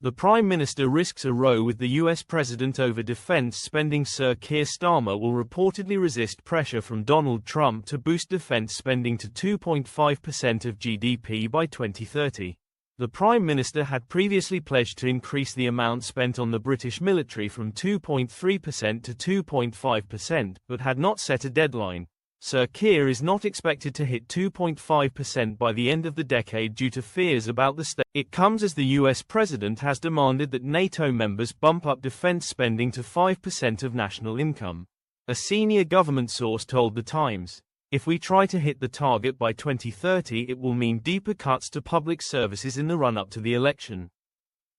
The Prime Minister risks a row with the US President over defense spending. Sir Keir Starmer will reportedly resist pressure from Donald Trump to boost defense spending to 2.5% of GDP by 2030. The Prime Minister had previously pledged to increase the amount spent on the British military from 2.3% to 2.5%, but had not set a deadline. Sir Keir is not expected to hit 2.5% by the end of the decade due to fears about the state. It comes as the US President has demanded that NATO members bump up defense spending to 5% of national income. A senior government source told The Times, "If we try to hit the target by 2030, it will mean deeper cuts to public services in the run-up to the election.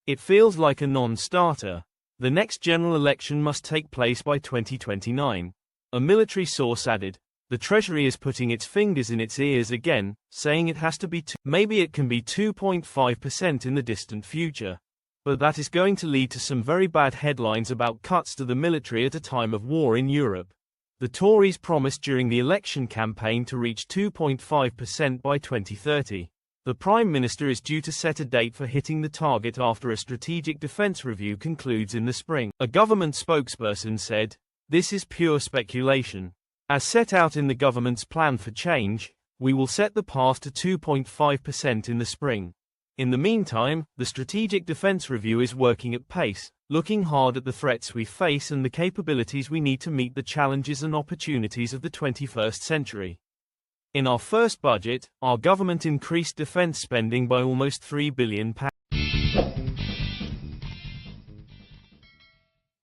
It feels like a non-starter. The next general election must take place by 2029. A military source added, "The Treasury is putting its fingers in its ears again, saying it has to be maybe it can be 2.5% in the distant future. But that is going to lead to some very bad headlines about cuts to the military at a time of war in Europe." The Tories promised during the election campaign to reach 2.5% by 2030. The Prime Minister is due to set a date for hitting the target after a strategic defense review concludes in the spring. A government spokesperson said, "This is pure speculation. As set out in the government's plan for change, we will set the path to 2.5% in the spring. In the meantime, the Strategic Defense Review is working at pace, looking hard at the threats we face and the capabilities we need to meet the challenges and opportunities of the 21st century. In our first budget, our government increased defense spending by almost £3 billion.